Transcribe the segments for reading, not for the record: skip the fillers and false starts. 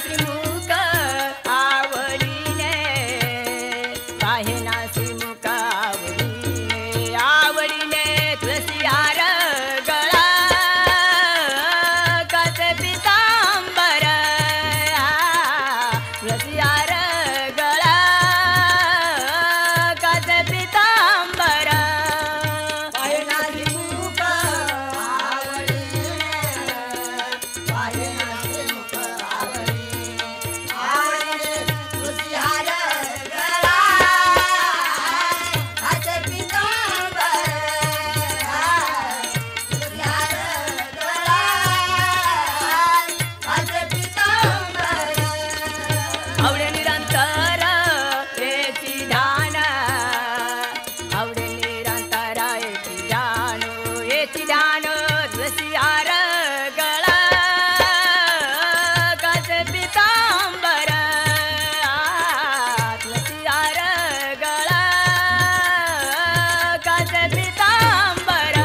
श्रीमुख आवडीने पाहेना श्रीमुख आवडीने आवडीने तुळशी हार गळा काचे पितांबर तुळशी हार गळा काचे पितांबर पाहेना श्रीमुख आवडीने पाहेना श्रीमुख आवडीने आवडीने तुळशी हार गळा काचे पितांबर तुळशी हार गळा काचे पितांबर आवडे निरंतर रेची ध्यान आवडे निरंतर येची ध्यान तुळशी हार गळा काचे पितांबर तुळशी हार गळा काचे पितांबर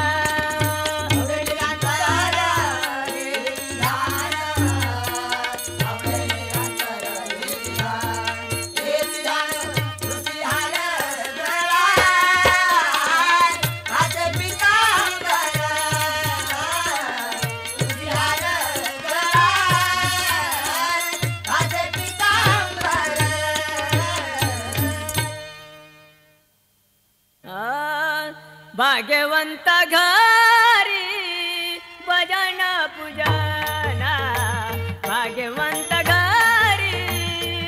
आवडे निरंतर हेची ध्यान आवडे निरंतर हेची ध्यान तुळशी हार गळा काचे पितांबर तुळशी हार गळा काचे पितांबर भाग्यवंत घरी भजन पूजन भाग्यवंत घरी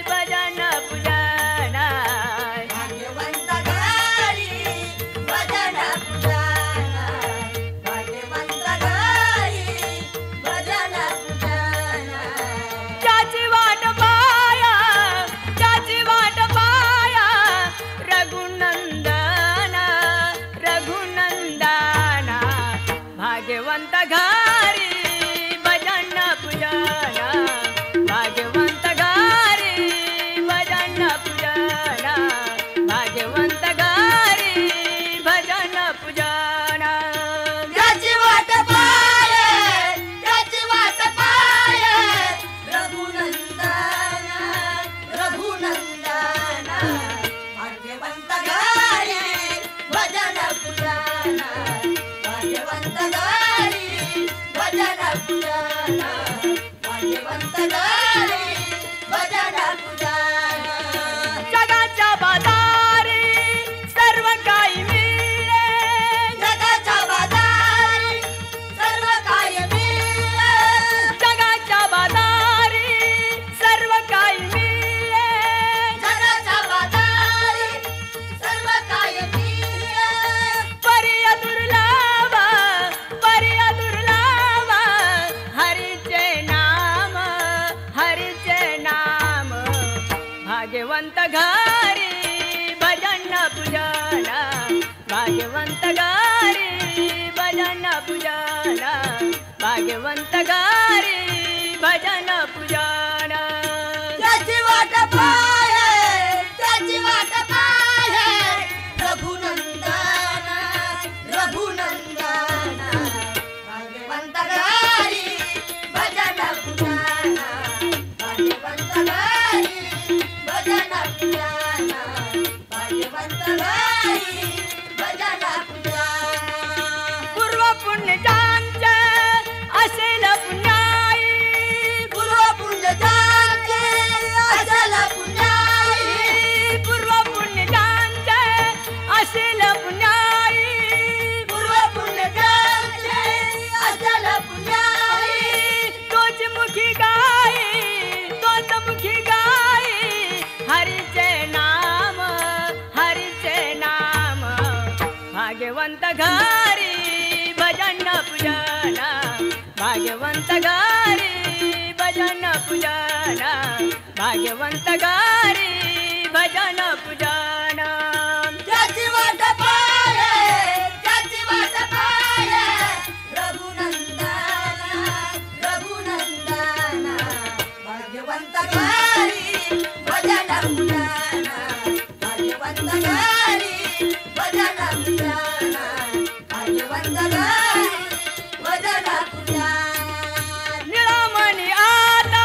भजन पूजन भाग्यवंत घरी भजन पूजन भाग्यवंत घरी भजन पूजन ज्याची वाट पाया रघुनंदन रघुनंदन भाग्यवंत घरी भजन पूजन भाग्यवंत घरी भजन पूजन भाग्यवंत घरी भजन पूजन ज्याची वाट पाये रघुनंदन रघुनंदन भाग्यवंत घरी भजन पूजन भाग्यवंत घरी भजन पूजन भाग्यवंत घरी भजन पूजन जगाच्या बाजारी सर्व काही मिळे जगाच्या बाजारी सर्व काही मिळे जगाच्या बाजारी सर्व काही मिळे जगाच्या बाजारी सर्व काही मिळे पर्य दुर्लभ हरीचे नाम भाग्यवंत घरी भजन पूजन भाग्यवंत घरी भजन पूजन भाग्यवंत घरी भजन पूजन त्याची वाट पाये रघुनंदन रघुनंदन भाग्यवंत घरी भजन पूजन भाग्यवंत घरी भजन पूजन भाग्यवंत घरी भजन पूजन पूर्व पुण्यजांचे असेल पुण्याई पूर्व पुण्यजांचे असेल पुण्याई पूर्व पुण्यजांचे असेल पुण्याई पूर्व पुण्यजांचे असेल पुण्याई तोच मुखी गाई हरीचे नाम भाग्यवंत घरी भजन पूजन भाग्यवंत घरी भजन पूजन भाग्यवंत घरी भजन पूजन त्याची वाट पाये रघुनंदन रघुनंदन भाग्यवंत घरी भजन पूजन भाग्यवंत घरी भजन पूजन भाग्यवंत घरी भजन पूजन निळामणी आता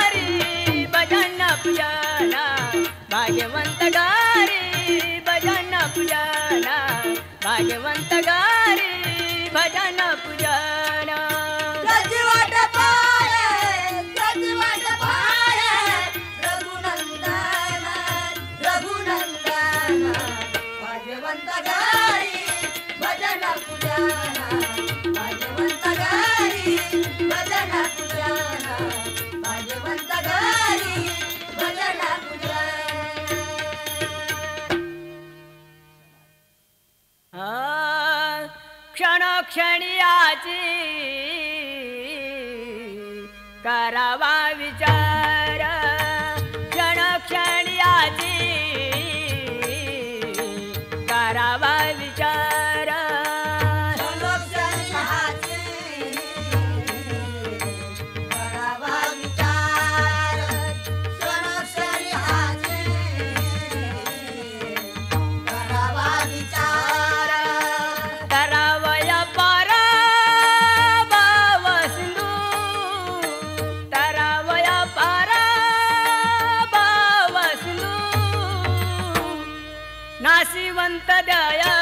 गारी भजन पूजना भाग्यवंत गारी भजन पूजना भाग्यवंत गारी भजन पूजना गजवाट पाये रघुनंदन रघुनंदन भाग्यवंत गारी भजन पूजना भाग्यवंत गारी भजन पूजना भाग्यवंत गारी भजन पूजना क्षणोक्षणियाची करावा विचार क्षणोक्षणियाची करावा विचार तरावया पारा भाव सिंधू तरावया पारा भाव सिंधू नाशिवंत दया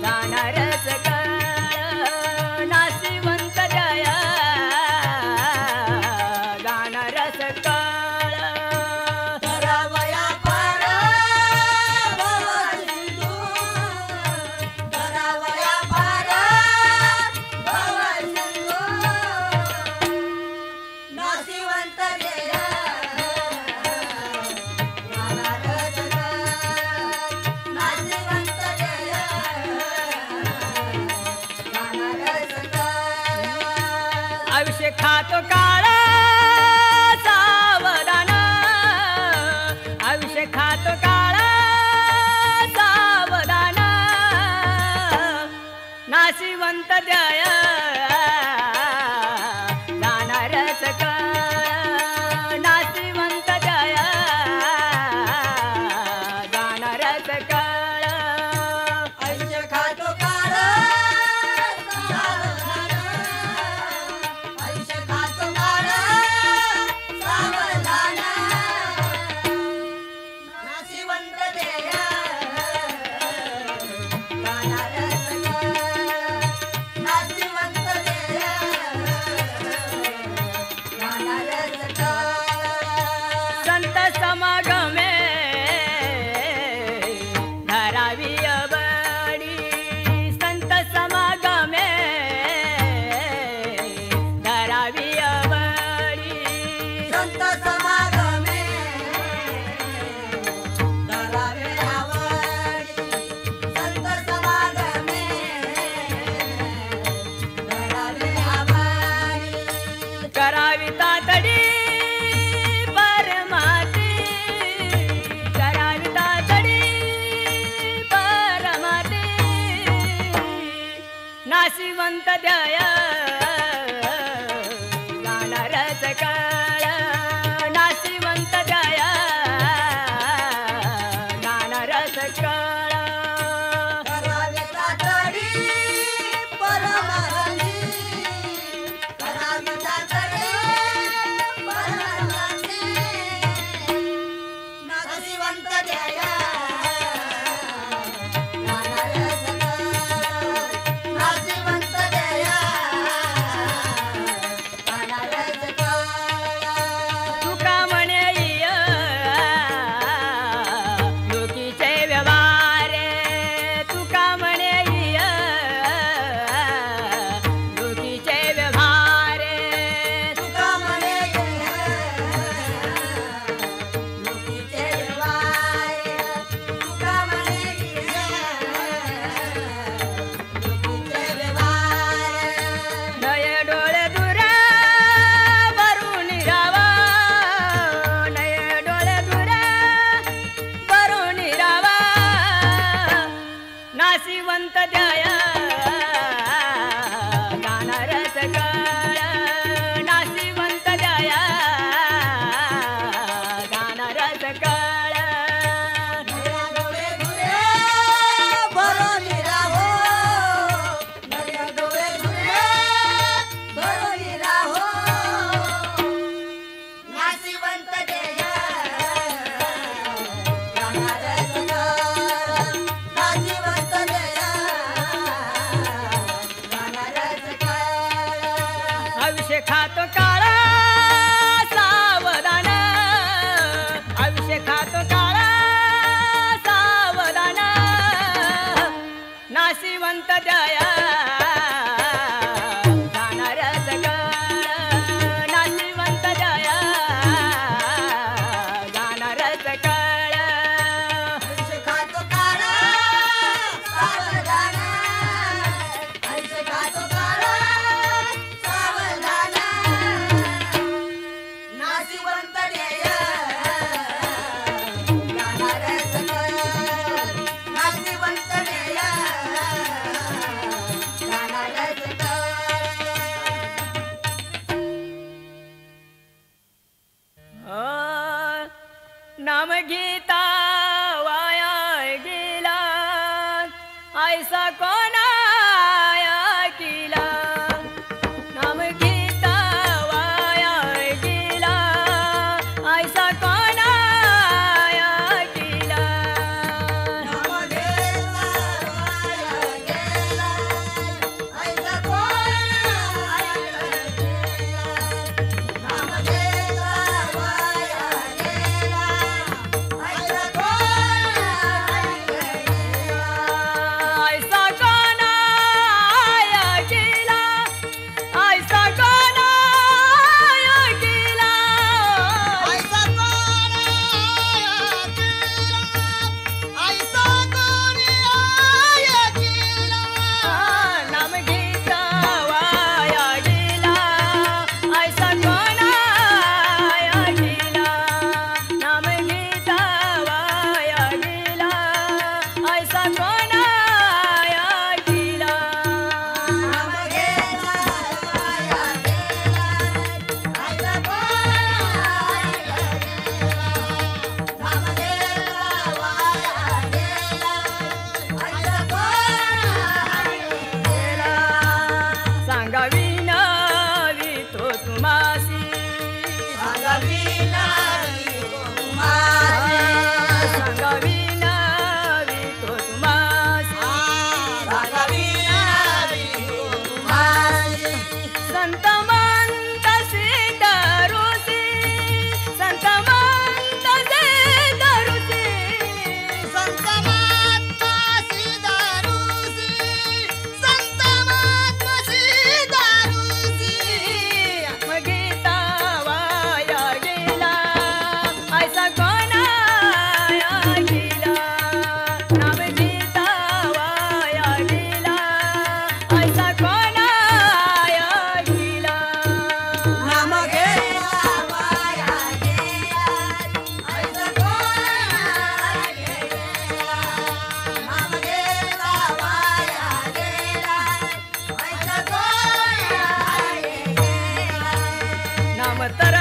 जाणारच काळ नाशिवंत दया जाणारच काळ तरावया पारा भाव सिंधू तरावया पारा भाव सिंधू नाशिवंत दया नानारच नाशिवंत दया नानारच आयुष्य खातो काळा सावधान आयुष्य खातो काळा सावधान नाशिवंत दय जाणारच काळ नाशिवंत दय जाणारच काळ आयुष्य खातो काळ सावधान आयुष्य खातो काळ सावधान नाशिवंत देया जाणारच काळ नाशिवंत देया जाणारच काळ संत समागमे धरावी अबडी संत समागमे धरावी अबडी संत समागमे धरावे आवडी संत समागमे धरावे आवडी करावी तातडी परमाती करावी तातडी परमाती नाशिवंत दया जाणारच काळ नाशिवंत दया जाणारच काळ करावे तातडी परमानंदी करावे तातडी परमानंदी नाशिवंत दया जाणारच काळ नाशिवंत दया जाणारच काळ नाम गीता वाया गेला ऐसा कोणाया केला नाम गीता वाया गेला ऐसा कोणाया केला नाम घेतला वाया गेला ऐसा कोणाया केला नाम घेतला वाया गेला ऐसा कोणाया केला ऐसा कोणाया केला ऐसा कोणाया केला ऐसा कोणाया केला नाम गीता वाया गेला ऐसा कोणाया केला नाम गीता वाया गेला ऐसा कोणाया केला नाम घेतला वाया गेला ऐसा कोणाया केला नाम घेतला वाया गेला ऐसा कोणाया सांगावी नावी तो तुम्हासी सांगावी नावी तुम्हारी सांगावी नावी तो तुम्हासी सांगावी नावी तुम्हारी संत मंत सिद्ध ऋषी संत मंत सिद्ध ऋषी संत महात्मा सिद्धारूसी संत महात्मा सिद्धारूसी गीता वाया गेला ऐसा कोणाया गेला नाम गीता वाया गेला ऐसा कोणाया गेला नाम घेतला वाया गेला ऐसा कोणाया गेला नाम घेतला वाया गेला ऐसा कोणाया गेला नाम तर